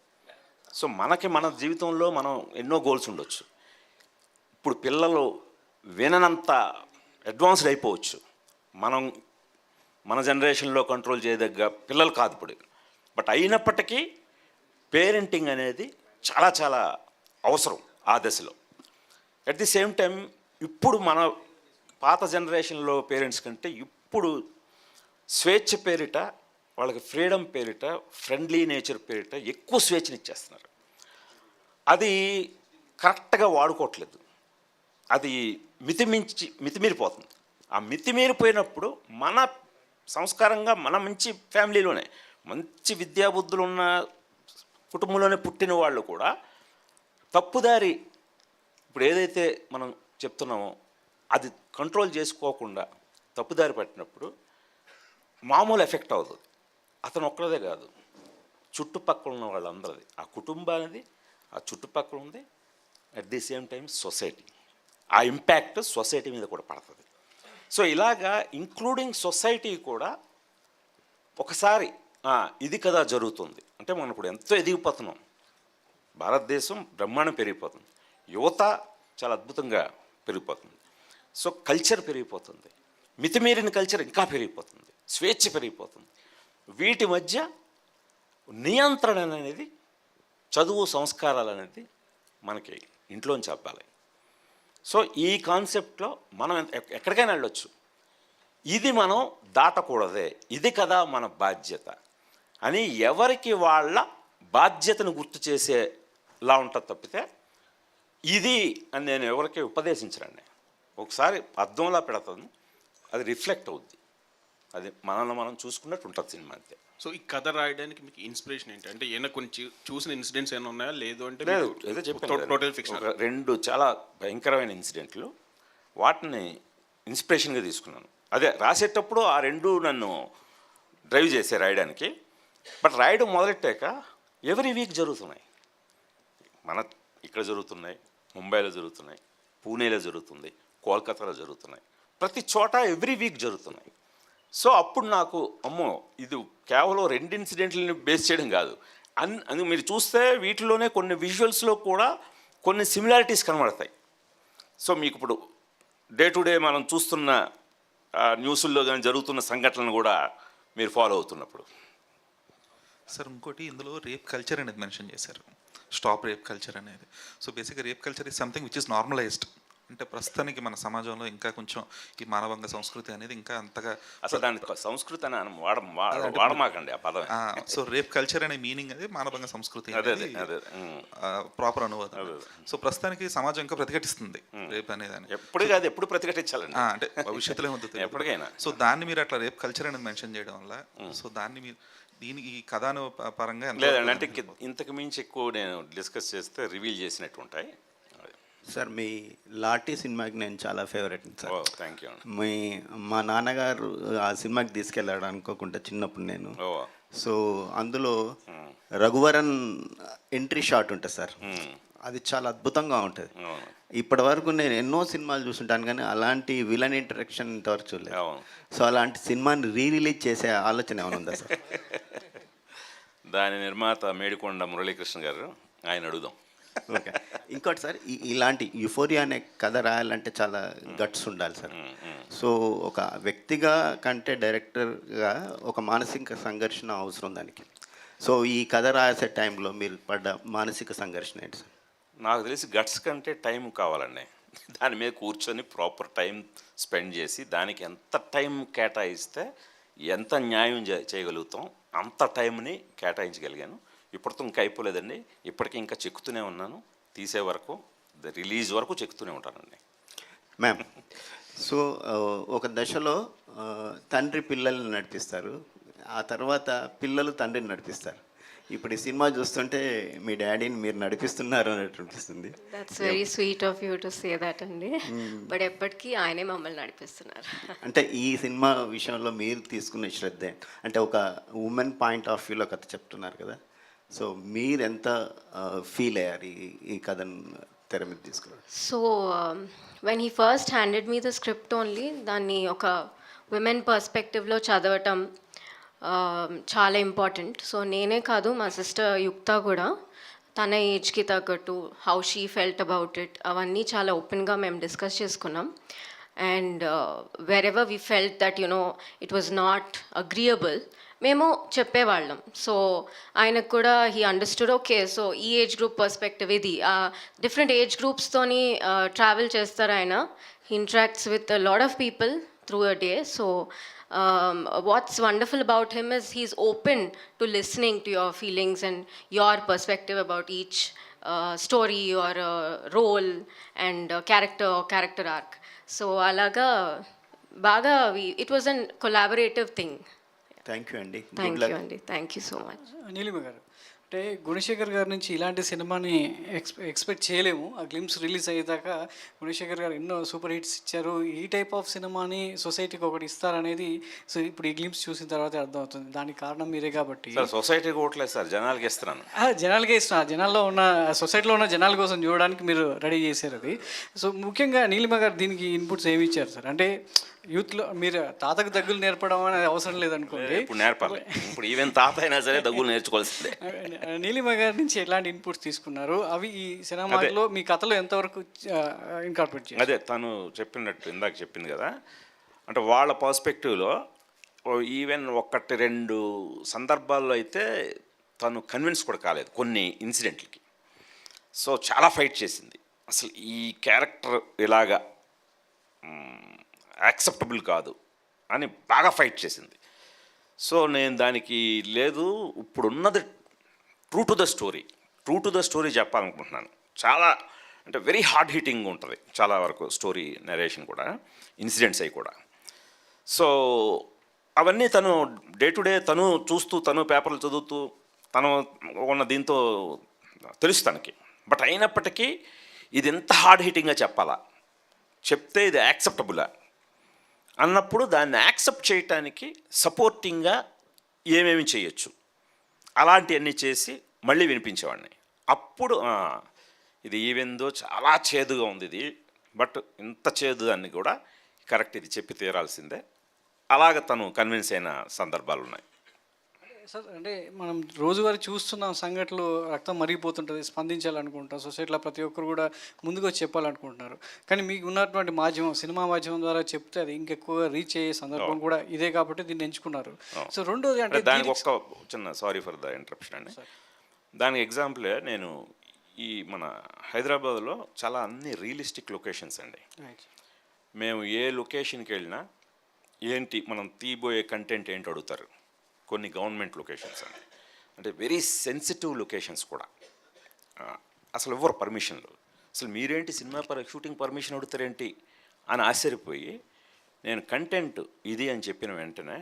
S2: సో మన జీవితంలో మనం ఎన్నో గోల్స్ ఉండొచ్చు. ఇప్పుడు పిల్లలు విననంత అడ్వాన్స్డ్ అయిపోవచ్చు. మన జనరేషన్లో కంట్రోల్ చేయదగ్గ పిల్లలు కాదు ఇప్పుడు. బట్ అయినప్పటికీ పేరెంటింగ్ అనేది చాలా చాలా అవసరం ఆ దశలో. అట్ ది సేమ్ టైం ఇప్పుడు మన పాత జనరేషన్లో పేరెంట్స్ కంటే ఇప్పుడు స్వేచ్ఛ పేరిట, వాళ్ళకి ఫ్రీడమ్ పేరిట, ఫ్రెండ్లీ నేచర్ పేరిట ఎక్కువ స్వేచ్ఛనిచ్చేస్తున్నారు. అది కరెక్ట్గా వాడుకోవట్లేదు. అది మితిమీరిపోతుంది. ఆ మితిమీరిపోయినప్పుడు మన సంస్కారంగా మన మంచి ఫ్యామిలీలోనే మంచి విద్యాబుద్ధులు ఉన్న కుటుంబంలోనే పుట్టిన వాళ్ళు కూడా తప్పుదారి, ఇప్పుడు ఏదైతే మనం చెప్తున్నామో అది కంట్రోల్ చేసుకోకుండా తప్పుదారి పట్టినప్పుడు మామూలు ఎఫెక్ట్ అవుతుంది. అతను ఒక్కడే కాదు, చుట్టుపక్కల ఉన్న వాళ్ళందరిది, ఆ కుటుంబానిది, ఆ చుట్టుపక్కల ఉంది, at the same time society. ఆ ఇంపాక్ట్ సొసైటీ మీద కూడా పడుతుంది. సో ఇలాగా ఇంక్లూడింగ్ సొసైటీ కూడా ఒకసారి ఇది కదా జరుగుతుంది అంటే మనం ఇప్పుడు ఎంతో ఎదిగిపోతున్నాం. భారతదేశం బ్రహ్మాండం పెరిగిపోతుంది, యువత చాలా అద్భుతంగా పెరిగిపోతుంది. సో కల్చర్ పెరిగిపోతుంది, మితిమీరిన కల్చర్ ఇంకా పెరిగిపోతుంది, స్వేచ్ఛ పెరిగిపోతుంది. వీటి మధ్య నియంత్రణ అనేది, చదువు సంస్కారాలు అనేది మనకి ఇంట్లోంచి అవ్వాలి. సో ఈ కాన్సెప్ట్లో మనం ఎక్కడికైనా వెళ్ళొచ్చు. ఇది మనం దాటకూడదే, ఇది కదా మన బాధ్యత అని ఎవరికి వాళ్ళ బాధ్యతను గుర్తు చేసేలా ఉంటుంది తప్పితే ఇది అని నేను ఎవరికి ఉపదేశించరండి. ఒకసారి అర్థంలా పెడతాను, అది రిఫ్లెక్ట్ అవుద్ది, అది మనల్ని మనం చూసుకున్నట్టు ఉంటుంది సినిమా అంతే.
S8: సో ఈ కథ రాయడానికి మీకు ఇన్స్పిరేషన్ ఏంటి? అంటే ఏమైనా కొన్ని చూసిన ఇన్సిడెంట్స్ ఏమైనా ఉన్నాయా? లేదు అంటే
S2: లేదు, ఏదో చెప్పాను,
S8: టోటల్ ఫిక్షన్.
S2: 2 చాలా భయంకరమైన ఇన్సిడెంట్లు, వాటిని ఇన్స్పిరేషన్గా తీసుకున్నాను. అదే రాసేటప్పుడు ఆ 2 నన్ను డ్రైవ్ చేసే రాయడానికి. బట్ రాయడం మొదలెట్టాక ఎవ్రీ వీక్ జరుగుతున్నాయి. ఇక్కడ జరుగుతున్నాయి, ముంబైలో జరుగుతున్నాయి, పూణేలో జరుగుతుంది, కోల్కతాలో జరుగుతున్నాయి, ప్రతి చోట ఎవ్రీ వీక్ జరుగుతున్నాయి. సో అప్పుడు నాకు అమ్మో ఇది కేవలం 2 ఇన్సిడెంట్లని బేస్ చేయడం కాదు, అందుకు మీరు చూస్తే వీటిలోనే కొన్ని విజువల్స్లో కూడా కొన్ని సిమిలారిటీస్ కనబడతాయి. సో మీకు ఇప్పుడు డే టు డే మనం చూస్తున్న న్యూస్ల్లో కానీ జరుగుతున్న సంఘటనలు కూడా మీరు ఫాలో అవుతున్నప్పుడు.
S6: సార్ ఇంకోటి ఇందులో రేప్ కల్చర్ అనేది మెన్షన్ చేశారు, స్టాప్ రేప్ కల్చర్ అనేది. సో బేసిక్గా rape culture is something which is normalised. అంటే ప్రస్తుతానికి మన సమాజంలో ఇంకా కొంచెం ఈ మానవంగ సంస్కృతి అనేది ఇంకా అంతగా
S2: అసలు దాని సంస్కృతి అని వాడమాకండి ఆ పదం.
S6: సో రేప్ కల్చర్ అనే మీనింగ్ అది మానవంగ సంస్కృతి, ప్రాపర్ అనువాదం. సో ప్రస్తుతానికి సమాజం ఇంకా ప్రతిఘటిస్తుంది రేప్ అనేది.
S2: ఎప్పుడు కాదు, ఎప్పుడు ప్రతిఘటించాలండి,
S6: అంటే భవిష్యత్తులో ఉంటుంది
S2: ఎప్పటికైనా.
S6: సో దాన్ని మీరు అట్లా రేప్ కల్చర్ అనేది మెన్షన్ చేయడం వల్ల సో దాన్ని మీరు దీనికి ఈ కథను పరంగా
S2: లేదండి, అంటే ఇంతకు మించి ఎక్కువ నేను డిస్కస్ చేస్తే రివీల్ చేసినట్టు ఉంటాయి.
S9: సార్ మీ లాఠీ సినిమాకి నేను చాలా ఫేవరెట్ సార్.
S2: Thank you.
S9: మా నాన్నగారు ఆ సినిమాకి తీసుకెళ్ళాడు అనుకోకుండా చిన్నప్పుడు నేను. సో అందులో రఘువరన్ ఎంట్రీ షాట్ ఉంటుంది సార్, అది చాలా అద్భుతంగా ఉంటుంది. ఇప్పటి వరకు నేను ఎన్నో సినిమాలు చూస్తుంటాను కానీ అలాంటి విలన్ ఇంటరాక్షన్ ఇంతవరకు చూడలేదు. సో అలాంటి సినిమాని రిలీజ్ చేసే ఆలోచన ఏమైనా ఉందా సార్?
S2: దాని నిర్మాత మేడికొండ మురళీకృష్ణ గారు, ఆయన అడుగుదాం.
S9: ఓకే. ఇంకోటి సార్, ఇలాంటి యుఫోరియా అనే కథ రాయాలంటే చాలా గట్స్ ఉండాలి సార్. సో ఒక వ్యక్తిగా కంటే డైరెక్టర్గా ఒక మానసిక సంఘర్షణ అవసరం దానికి. సో ఈ కథ రాసే టైంలో మీరు పడ్డ మానసిక సంఘర్షణ ఏంటి సార్?
S2: నాకు తెలిసి గట్స్ కంటే టైం కావాలండి. దాని మీద కూర్చొని ప్రాపర్ టైం స్పెండ్ చేసి దానికి ఎంత టైం కేటాయిస్తే ఎంత న్యాయం చేయగలుగుతాం అంత టైంని కేటాయించగలిగాను. ఇప్పటితో ఇంకా అయిపోలేదండి, ఇప్పటికీ ఇంకా చెక్కుతూనే ఉన్నాను. తీసే వరకు, రిలీజ్ వరకు చెక్కుతూనే ఉంటానండి.
S9: మ్యామ్, సో ఒక దశలో తండ్రి పిల్లల్ని నడిపిస్తారు, ఆ తర్వాత పిల్లలు తండ్రిని నడిపిస్తారు. ఇప్పుడు ఈ సినిమా చూస్తుంటే మీ డాడీని మీరు నడిపిస్తున్నారు అన్నట్టు అనిపిస్తుంది.
S5: That's very sweet of you to say that అండి. బట్ ఎప్పటికీ ఆయనే మమ్మల్ని నడిపిస్తున్నారు.
S9: అంటే ఈ సినిమా విషయంలో మీరు తీసుకున్న శ్రద్ధ, అంటే ఒక ఉమెన్ పాయింట్ ఆఫ్ వ్యూలో కథ చెప్తున్నారు కదా, సో మీరు ఎంత ఫీల్ అయ్యారు ఈ కథను తెర మీద తీసుకున్నారు?
S5: So when he first handed me the script only, దాన్ని ఒక విమెన్ పర్స్పెక్టివ్లో చదవటం చాలా ఇంపార్టెంట్. సో నేనే కాదు, మా సిస్టర్ యుక్త కూడా తన ఏజ్కి తగ్గట్టు how she felt about it అవన్నీ చాలా ఓపెన్గా మేము డిస్కస్ చేసుకున్నాం. And wherever we felt that you know it was not agreeable మేము చెప్పేవాళ్ళం. సో ఆయనకు కూడా హీ అండర్స్టూడ్, ఓకే సో ఈ ఏజ్ గ్రూప్ పర్స్పెక్టివ్ ఇది, డిఫరెంట్ ఏజ్ గ్రూప్స్తోని ట్రావెల్ చేస్తారు ఆయన. He interacts with lot of people through a day. So what's wonderful about him is he's open to listening to your feelings and your perspective about each story or role and character arc. So alaga baga it was a collaborative thing.
S9: Thank you అండి.
S5: Thank you so much.
S10: Neelima గారు, అంటే గుణశేఖర్ గారి నుంచి ఇలాంటి సినిమాని expect చేయలేము. ఆ glimpse release అయ్యేదాకా గుణశేఖర్ గారు ఎన్నో సూపర్ హిట్స్ ఇచ్చారు. ఈ టైప్ ఆఫ్ సినిమాని సొసైటీకి ఒకటి ఇస్తారనేది సో ఇప్పుడు ఈ గ్లిమ్స్ చూసిన తర్వాత అర్థమవుతుంది. దానికి కారణం మీరే కాబట్టి.
S2: సొసైటీకి ఓట్లేదు సార్, జనాలకి ఇస్తున్నాను.
S10: జనాలకే ఇస్తున్నా, జనాల్లో ఉన్న సొసైటీలో ఉన్న జనాల కోసం చూడడానికి మీరు రెడీ చేశారు అది. సో ముఖ్యంగా నీలిమ గారు దీనికి ఇన్పుట్స్ ఏమి ఇచ్చారు సార్? అంటే యూత్లో మీరు తాతకు దగ్గులు నేర్పడం అనేది అవసరం లేదనుకోండి,
S2: ఇప్పుడు నేర్పాలి. ఇప్పుడు ఈవెన్ తాత అయినా సరే దగ్గులు నేర్చుకోవాల్సిందే.
S10: నీలిమ గారి నుంచి ఎలాంటి ఇన్పుట్స్ తీసుకున్నారు? అవి ఈ సినిమాలో మీ కథలో ఎంతవరకు ఇన్కార్పొరేట్ చేయాలి?
S2: అదే తను చెప్పినట్టు ఇందాక చెప్పింది కదా, అంటే వాళ్ళ పర్స్పెక్టివ్లో ఈవెన్ 1-2 సందర్భాల్లో అయితే తను కన్విన్స్ కూడా కాలేదు కొన్ని ఇన్సిడెంట్లకి. సో చాలా ఫైట్ చేసింది. అసలు ఈ క్యారెక్టర్ ఇలాగా యాక్సెప్టబుల్ కాదు అని బాగా ఫైట్ చేసింది. సో నేను దానికి లేదు, ఇప్పుడున్నది ట్రూ టు ద స్టోరీ చెప్పాలనుకుంటున్నాను. చాలా అంటే వెరీ హార్డ్ హిట్టింగ్ ఉంటుంది చాలా వరకు స్టోరీ నరేషన్ కూడా, ఇన్సిడెంట్స్ అవి కూడా. సో అవన్నీ తను డే టు డే తను చూస్తూ, తను పేపర్లు చదువుతూ, తను ఉన్న దీంతో తెలుసు తనకి. బట్ అయినప్పటికీ ఇది ఎంత హార్డ్ హిట్టింగ్గా చెప్పాలా, చెప్తే ఇది యాక్సెప్టబులా అన్నప్పుడు దాన్ని యాక్సెప్ట్ చేయటానికి సపోర్టింగ్గా ఏమేమి చేయొచ్చు అలాంటివన్నీ చేసి మళ్ళీ వినిపించేవాడిని. అప్పుడు ఇది ఈవెందో చాలా చేదుగా ఉంది ఇది, బట్ ఇంత చేదు దాన్ని కూడా కరెక్ట్ ఇది చెప్పి తీరాల్సిందే, అలాగ తను కన్విన్స్ అయిన సందర్భాలు ఉన్నాయి.
S10: సార్ అంటే మనం రోజువారీ చూస్తున్నాం సంఘటనలు, రక్తం మరిగిపోతుంటుంది, స్పందించాలనుకుంటాం, సొసైటీలో ప్రతి ఒక్కరు కూడా ముందుకు వచ్చి చెప్పాలనుకుంటున్నారు. కానీ మీకు ఉన్నటువంటి మాధ్యమం, సినిమా మాధ్యమం ద్వారా చెప్తే అది ఇంకెక్కువగా రీచ్ అయ్యే సందర్భం కూడా ఇదే కాబట్టి దీన్ని ఎంచుకున్నారు. సో రెండోది అంటే
S2: దానికి ఒక్క చిన్న సారీ ఫర్ ద ఇంటరప్షన్ అండి. దానికి ఎగ్జాంపులే నేను ఈ మన హైదరాబాద్లో చాలా అన్ని రియలిస్టిక్ లొకేషన్స్ అండి. మేము ఏ లొకేషన్కి వెళ్ళినా ఏంటి మనం తీయబోయే కంటెంట్ ఏంటి అడుగుతారు. కొన్ని గవర్నమెంట్ లొకేషన్స్ అండి, అంటే వెరీ సెన్సిటివ్ లొకేషన్స్ కూడా. అసలు ఎవరు పర్మిషన్లు, అసలు మీరేంటి సినిమా షూటింగ్ పర్మిషన్ అడుగుతారేంటి అని ఆశ్చర్యపోయి, నేను కంటెంట్ ఇది అని చెప్పిన వెంటనే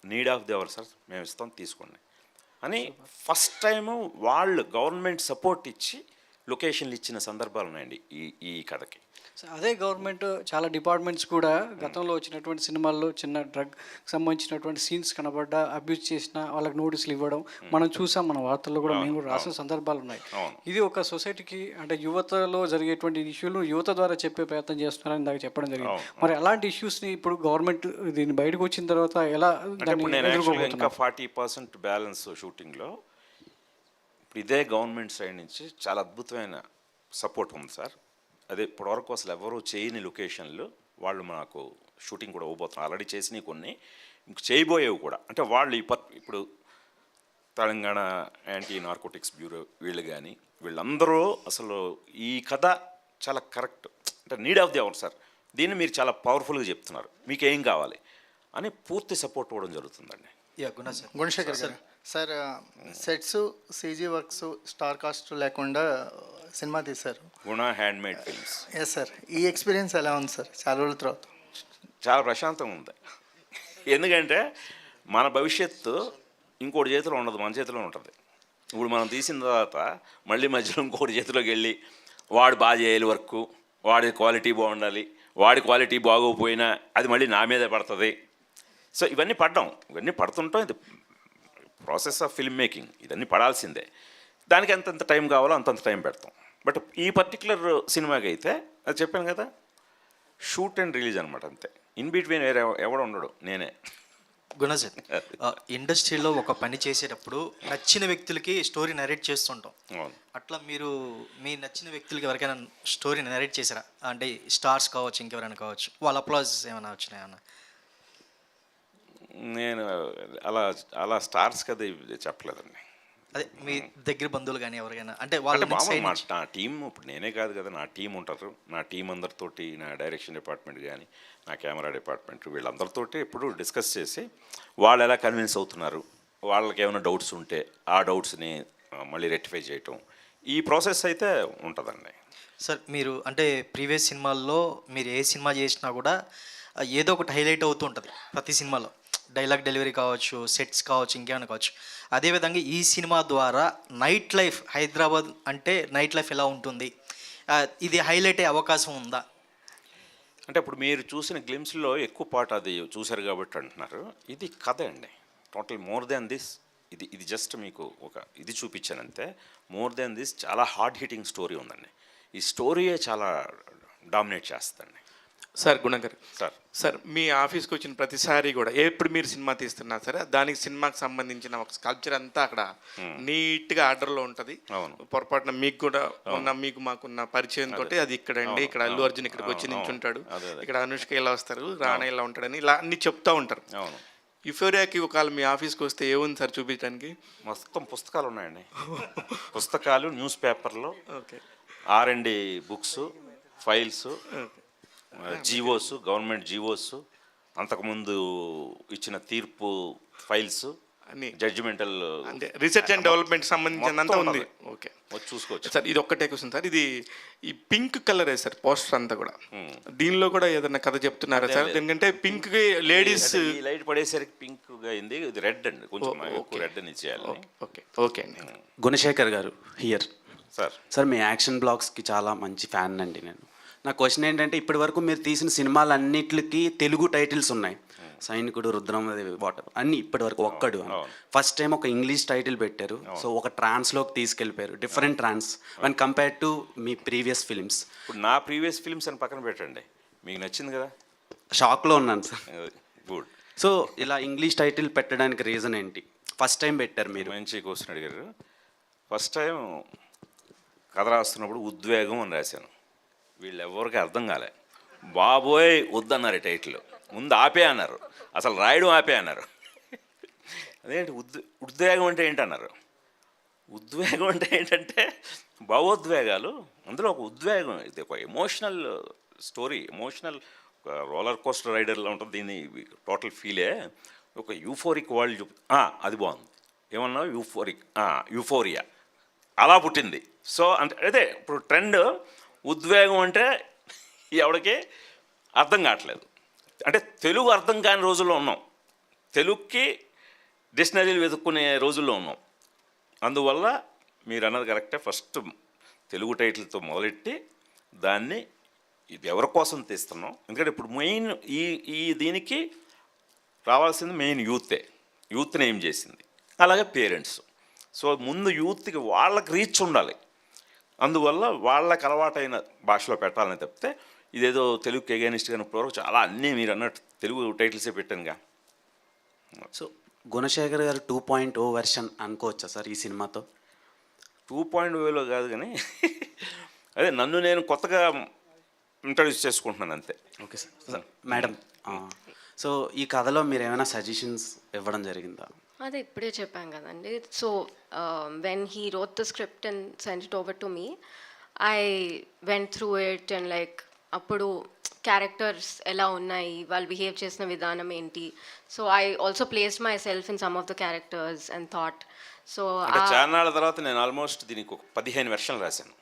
S2: need of the hour sir మేము ఇస్తాం తీసుకోండి అని ఫస్ట్ టైము వాళ్ళు గవర్నమెంట్ సపోర్ట్ ఇచ్చి లొకేషన్లు ఇచ్చిన సందర్భాలు ఉన్నాయండి ఈ కథకి.
S10: అదే గవర్నమెంట్ చాలా డిపార్ట్మెంట్స్ కూడా గతంలో వచ్చినటువంటి సినిమాల్లో చిన్న డ్రగ్ సంబంధించినటువంటి సీన్స్ కనబడ్డా అబ్యూజ్ చేసిన వాళ్ళకి నోటీసులు ఇవ్వడం మనం చూసాం, మన వార్తల్లో కూడా మేము కూడా రాసిన సందర్భాలు ఉన్నాయి. ఇది ఒక సొసైటీకి అంటే యువతలో జరిగేటువంటి ఇష్యూలు యువత ద్వారా చెప్పే ప్రయత్నం చేస్తున్నారని దాకా చెప్పడం జరిగింది. మరి అలాంటి ఇష్యూస్ని ఇప్పుడు గవర్నమెంట్ దీన్ని బయటకు వచ్చిన తర్వాత ఎలా
S2: ఇంకా 40% బ్యాలెన్స్ షూటింగ్లో ఇప్పుడు ఇదే గవర్నమెంట్ సైడ్ నుంచి చాలా అద్భుతమైన సపోర్ట్ ఉంది సార్. అదే ఇప్పటివరకు అసలు ఎవరు చేయని లొకేషన్లు వాళ్ళు మనకు షూటింగ్ కూడా ఇవ్వబోతున్నారు. ఆల్రెడీ చేసినవి కొన్ని, ఇంక చేయబోయేవి కూడా. అంటే వాళ్ళు ఇప్పుడు తెలంగాణ యాంటీ నార్కోటిక్స్ బ్యూరో వీళ్ళు కానీ వీళ్ళందరూ అసలు ఈ కథ చాలా కరెక్ట్, అంటే need of the hour sir, దీన్ని మీరు చాలా పవర్ఫుల్గా చెప్తున్నారు, మీకు ఏం కావాలి అని పూర్తి సపోర్ట్ ఇవ్వడం జరుగుతుందండి.
S1: గుణశేఖర్ గారు sir, sets, CG works, star cast లేకుండా సినిమా తీశారు,
S2: గుణ హ్యాండ్మేడ్ ఫిల్మ్స్.
S1: ఎస్ సార్, ఈ ఎక్స్పీరియన్స్ ఎలా ఉంది సార్ చాలా రోజుల తర్వాత?
S2: చాలా ప్రశాంతంగా ఉంది. ఎందుకంటే మన భవిష్యత్తు ఇంకోటి చేతిలో ఉండదు, మన చేతిలో ఉంటుంది. ఇప్పుడు మనం తీసిన తర్వాత మళ్ళీ మధ్యలో ఇంకోటి చేతిలోకి వెళ్ళి వాడు బాగా చేయాలి వర్క్, వాడి క్వాలిటీ బాగుండాలి, వాడి క్వాలిటీ బాగోకపోయినా అది మళ్ళీ నా మీదే పడుతుంది. సో ఇవన్నీ పడుతుంటాం. ఇది ప్రాసెస్ ఆఫ్ ఫిల్మ్ మేకింగ్, ఇదన్నీ పడాల్సిందే. దానికి ఎంతెంత టైం కావాలో అంతంత టైం పెడతాం. బట్ ఈ పర్టికులర్ సినిమాకి అయితే అది చెప్పాను కదా, షూట్ అండ్ రిలీజ్ అనమాట, అంతే. ఇన్ బిట్వీన్ వేరే ఎవడు ఉండడు, నేనే.
S11: గుణజన్, ఇండస్ట్రీలో ఒక పని చేసేటప్పుడు నచ్చిన వ్యక్తులకి స్టోరీ నరేట్ చేస్తుంటాం. అట్లా మీరు మీ నచ్చిన వ్యక్తులకి ఎవరికైనా స్టోరీ నరేట్ చేశారా? అంటే స్టార్స్ కావచ్చు, ఇంకెవరైనా కావచ్చు, వాళ్ళ అప్లాజ్ ఏమైనా వచ్చినాయన్నా?
S2: నేను అలా స్టార్స్ కదా చెప్పలేదండి.
S11: అదే మీ దగ్గర బంధువులు కానీ ఎవరికైనా, అంటే వాళ్ళ
S2: నా టీం, ఇప్పుడు నేనే కాదు కదా, నా టీం ఉంటారు. నా టీం అందరితోటి, నా డైరెక్షన్ డిపార్ట్మెంట్ కానీ, నా కెమెరా డిపార్ట్మెంట్, వీళ్ళందరితోటి ఎప్పుడు డిస్కస్ చేసి వాళ్ళు ఎలా కన్విన్స్ అవుతున్నారు, వాళ్ళకి ఏమైనా డౌట్స్ ఉంటే ఆ డౌట్స్ని మళ్ళీ రెక్టిఫై చేయటం, ఈ ప్రాసెస్ అయితే ఉంటుందండి.
S11: సార్ మీరు అంటే ప్రీవియస్ సినిమాల్లో మీరు ఏ సినిమా చేసినా కూడా ఏదో ఒకటి హైలైట్ అవుతూ ఉంటుంది ప్రతి సినిమాలో, డైలాగ్ డెలివరీ కావచ్చు, సెట్స్ కావచ్చు, ఇంకేమైనా కావచ్చు. అదేవిధంగా ఈ సినిమా ద్వారా నైట్ లైఫ్, హైదరాబాద్ అంటే నైట్ లైఫ్ ఎలా ఉంటుంది, ఇది హైలైట్ అయ్యే అవకాశం ఉందా?
S2: అంటే ఇప్పుడు మీరు చూసిన గ్లిమ్స్లో ఎక్కువ పాట అది చూశారు కాబట్టి అంటున్నారు. ఇది కథ అండి, టోటల్ మోర్ దాన్ దిస్. ఇది జస్ట్ మీకు ఒక ఇది చూపించానంతే. మోర్ దాన్ దిస్ చాలా హార్డ్ హిట్టింగ్ స్టోరీ ఉందండి. ఈ స్టోరీయే చాలా డామినేట్ చేస్తుందండి.
S7: సార్ గుణగారు,
S2: సార్
S7: మీ ఆఫీస్కి వచ్చిన ప్రతిసారి కూడా ఎప్పుడు మీరు సినిమా తీస్తున్నా సరే దానికి సినిమాకి సంబంధించిన ఒక స్కల్ప్చర్ అంతా అక్కడ నీట్గా ఆర్డర్లో ఉంటుంది. పొరపాటున మీకు కూడా మాకున్న పరిచయంతో అది ఇక్కడ అండి, ఇక్కడ అల్లు అర్జున్ ఇక్కడికి వచ్చి నించుంటాడు, ఇక్కడ అనుష్క ఇలా వస్తారు, రాణా ఇలా ఉంటాడని ఇలా అన్ని చెప్తూ ఉంటారు. యుఫోరియాకి ఒకవేళ మీ ఆఫీస్కి వస్తే ఏముంది సార్ చూపించడానికి?
S2: మొత్తం పుస్తకాలు ఉన్నాయండి. పుస్తకాలు, న్యూస్ పేపర్లు, R&D books, files, GOs, government GOs, అంతకుముందు ఇచ్చిన తీర్పు ఫైల్స్,
S7: అన్ని
S2: జడ్జిమెంటల్,
S7: అంటే రీసెర్చ్ అండ్ డెవలప్మెంట్ సంబంధించినంత ఉంది. ఓకే,
S2: చూసుకోవచ్చు
S7: సార్. ఇది ఒక్కటే క్వశ్చన్ సార్, ఇది ఈ పింక్ కలరే సార్ పోస్టర్ అంతా కూడా, దీనిలో కూడా ఏదైనా కథ చెప్తున్నారా సార్? ఎందుకంటే పింక్ లేడీస్
S2: లైట్ పడేసరికి పింక్గా అయింది, ఇది రెడ్ అండి, కొంచెం రెడ్ అని చేయాలి.
S7: ఓకే అండి.
S12: గుణశేఖర్ గారు హియర్.
S2: సార్
S12: మీ యాక్షన్ బ్లాగ్స్కి చాలా మంచి ఫ్యాన్ అండి నేను. నా క్వశ్చన్ ఏంటంటే, ఇప్పటి వరకు మీరు తీసిన సినిమాలన్నిటికి తెలుగు టైటిల్స్ ఉన్నాయి, సైనికుడు, రుద్రమదేవి, వాటర్ అన్నీ ఇప్పటి వరకు ఒక్కడు. ఫస్ట్ టైం ఒక ఇంగ్లీష్ టైటిల్ పెట్టారు, సో ఒక ట్రాన్స్లోకి తీసుకెళ్ళిపోయారు, different trance one compare to మీ ప్రీవియస్ ఫిలిమ్స్.
S2: ఇప్పుడు నా ప్రీవియస్ ఫిలిమ్స్ అని పక్కన పెట్టండి, మీకు నచ్చింది కదా,
S12: షాక్లో ఉన్నాను సార్.
S2: గుడ్.
S12: సో ఇలా ఇంగ్లీష్ టైటిల్ పెట్టడానికి రీజన్ ఏంటి? ఫస్ట్ టైం పెట్టారు మీరు.
S2: మంచి క్వశ్చన్ అడిగారు. ఫస్ట్ టైం కథ రాస్తున్నప్పుడు ఉద్వేగం అని రాశాను. వీళ్ళు ఎవరికి అర్థం కాలే. బాబోయ్ వద్దన్నారు ఈ టైటిల్. ముందు ఆపే అన్నారు, అసలు రాయడం ఆపే అన్నారు. అదేంటి ఉద్వేగం అంటే ఏంటన్నారు. ఉద్వేగం అంటే ఏంటంటే భావోద్వేగాలు, అందులో ఒక ఉద్వేగం, ఇది ఒక emotional story, emotional roller coaster రైడర్లో ఉంటుంది. దీన్ని టోటల్ ఫీలే ఒక యూఫోరిక్ వరల్డ్ అది బాగుంది. ఏమన్నా యూఫోరియా అలా పుట్టింది. సో అంటే అదే ఇప్పుడు ట్రెండ్ ఉద్వేగం అంటే ఎవరికి అర్థం కావట్లేదు. అంటే తెలుగు అర్థం కాని రోజుల్లో ఉన్నాం, తెలుగుకి డిక్షనరీలు వెతుక్కునే రోజుల్లో ఉన్నాం. అందువల్ల మీరు అన్నది కరెక్టే. ఫస్ట్ తెలుగు టైటిల్తో మొదలెట్టి దాన్ని ఇది ఎవరి కోసం తీస్తున్నాం. ఎందుకంటే ఇప్పుడు మెయిన్ ఈ దీనికి రావాల్సింది మెయిన్ యూత్ని ఏం చేసింది, అలాగే పేరెంట్స్. సో ముందు యూత్కి వాళ్ళకి రీచ్ ఉండాలి. అందువల్ల వాళ్ళకి అలవాటైన భాషలో పెట్టాలని తప్పితే ఇదేదో తెలుగుకి ఎగైనిస్ట్గా ఇప్పటివరకు చాలా అన్నీ మీరు అన్నట్టు తెలుగు టైటిల్సే పెట్టానుగా.
S12: సో గుణశేఖర్ గారు 2.0 వెర్షన్ అనుకోవచ్చా సార్ ఈ సినిమాతో?
S2: 2.0లో కాదు కానీ అదే నన్ను నేను కొత్తగా ఇంట్రడ్యూస్ చేసుకుంటున్నాను అంతే.
S12: Okay sir. మేడం, సో ఈ కథలో మీరు ఏమైనా సజెషన్స్ ఇవ్వడం జరిగిందా?
S5: అదే ఇప్పుడే చెప్పాం కదండి. So when he wrote the script and send it over to me, I went through it and like అప్పుడు క్యారెక్టర్స్ ఎలా ఉన్నాయి, వాళ్ళు బిహేవ్ చేసిన విధానం ఏంటి. So I also placed my self in some of the characters and thought. So
S2: చాలా తర్వాత నేను ఆల్మోస్ట్ దీనికి ఒక 15 వెర్షన్లు రాశాను.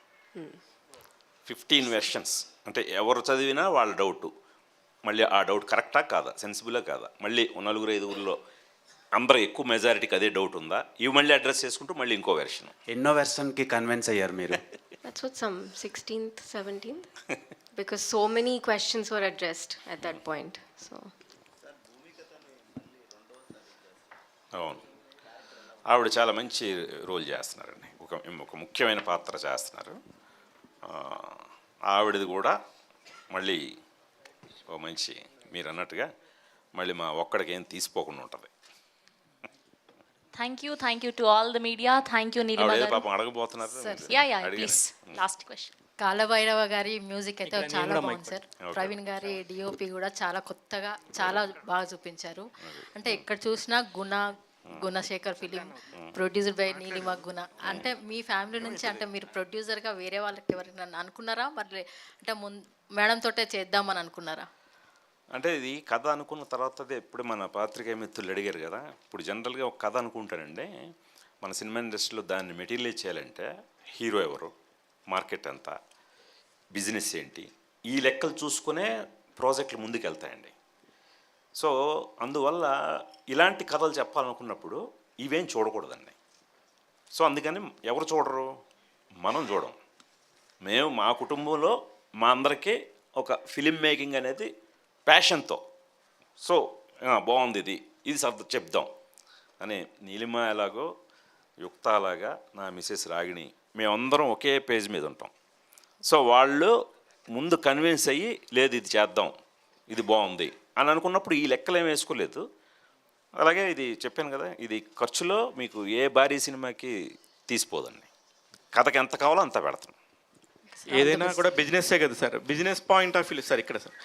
S2: 15 వెర్షన్స్ అంటే ఎవరు చదివినా వాళ్ళ డౌట్, మళ్ళీ ఆ డౌట్ కరెక్టా కాదా, సెన్సిబులా కాదా, మళ్ళీ 4-5 అందరూ ఎక్కువ మెజారిటీకి అదే డౌట్ ఉందా, ఇవి మళ్ళీ అడ్రస్ చేసుకుంటూ మళ్ళీ ఇంకో వెర్షన్.
S12: ఎన్నో వెర్షన్కి కన్విన్స్ అయ్యారు మీరు?
S5: That's what some 16th, 17th, because so many questions were addressed at that point. So
S2: అవును, ఆవిడ చాలా మంచి రోల్ చేస్తున్నారండి, ఒక ముఖ్యమైన పాత్ర చేస్తున్నారు. ఆవిడది కూడా మళ్ళీ ఓ మంచి మీరు అన్నట్టుగా మళ్ళీ మా ఒక్కడికి ఏం తీసిపోకుండా ఉంటుంది.
S13: Thank you to all the media. Thank you Nilima garu.
S2: పాపం అడగబోతున్నారు.
S13: Yeah, please. Last question.
S14: Kalabhairava గారి మ్యూజిక్ అయితే చాలా బాగుంది సార్. ప్రవీణ్ గారి డిఓపి కూడా చాలా కొత్తగా చాలా బాగా చూపించారు. అంటే ఎక్కడ చూసినా Gunasekhar film produced by Neelima గుణ. అంటే మీ ఫ్యామిలీ నుంచి అంటే మీరు ప్రొడ్యూసర్గా వేరే వాళ్ళకి ఎవరైనా అనుకున్నారా, మరి అంటే మేడం తోటే చేద్దామని అనుకున్నారా?
S2: అంటే ఇది కథ అనుకున్న తర్వాత ఎప్పుడు మన పాత్రికేయ మిత్రులు అడిగారు కదా, ఇప్పుడు జనరల్గా ఒక కథ అనుకుంటానండి. మన సినిమా ఇండస్ట్రీలో దాన్ని మెటీరియలైజ్ చేయాలంటే హీరో ఎవరు, మార్కెట్ ఎంత, బిజినెస్ ఏంటి, ఈ లెక్కలు చూసుకునే ప్రాజెక్టులు ముందుకు వెళ్తాయండి. సో అందువల్ల ఇలాంటి కథలు చెప్పాలనుకున్నప్పుడు ఇవేం చూడకూడదండి. సో అందుకని ఎవరు చూడరు, మనం చూడం. మేము మా కుటుంబంలో మా అందరికీ ఒక ఫిలిం మేకింగ్ అనేది ప్యాషన్తో, సో బాగుంది ఇది చెప్దాం అని నీలిమ ఎలాగో యుక్త అలాగా నా మిసెస్ రాగిణి మేమందరం ఒకే పేజ్ మీద ఉంటాం. సో వాళ్ళు ముందు కన్విన్స్ అయ్యి లేదు ఇది చేద్దాం, ఇది బాగుంది అని అనుకున్నప్పుడు ఈ లెక్కలు ఏమి వేసుకోలేదు. అలాగే ఇది చెప్పాను కదా, ఇది ఖర్చులో మీకు ఏ భారీ సినిమాకి తీసిపోదండి. కథకి ఎంత కావాలో అంత పెడతాం.
S7: ఏదైనా కూడా బిజినెస్సే కదా sir, business point of view sir. ఇక్కడ సార్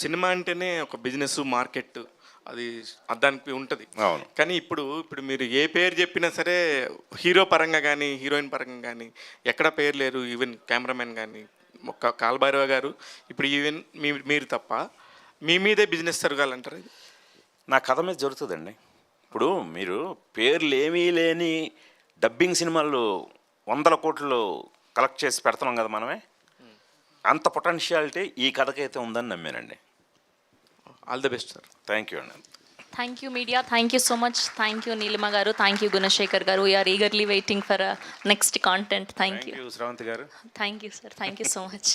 S7: సినిమా అంటేనే ఒక బిజినెస్ మార్కెట్ అది దానికి ఉంటుంది. కానీ ఇప్పుడు మీరు ఏ పేరు చెప్పినా సరే హీరో పరంగా కానీ హీరోయిన్ పరంగా కానీ ఎక్కడ పేరు లేరు. ఈవెన్ కెమెరామెన్ కానీ ఒక కాలభైరవ గారు ఇప్పుడు ఈవెన్ మీరు తప్ప మీ మీదే బిజినెస్ జరగాలంటారు.
S2: నా కథ మీద జరుగుతుందండి. ఇప్పుడు మీరు పేర్లు ఏమీ లేని డబ్బింగ్ సినిమాలు 100 కోట్లు కలెక్ట్ చేసి పెడుతున్నాం కదా మనమే. అంత పొటెన్షియాలిటీ ఈ కథకైతే ఉందని నమ్మానండి.
S7: All the best sir.
S2: Thank you అండి.
S13: Thank you media. Thank you so much. Thank you Nilima garu. Thank you Gunashekhar garu. We are eagerly waiting for next content. Thank you.
S2: Thank you Sravanti garu.
S13: Thank you sir. Thank you so much.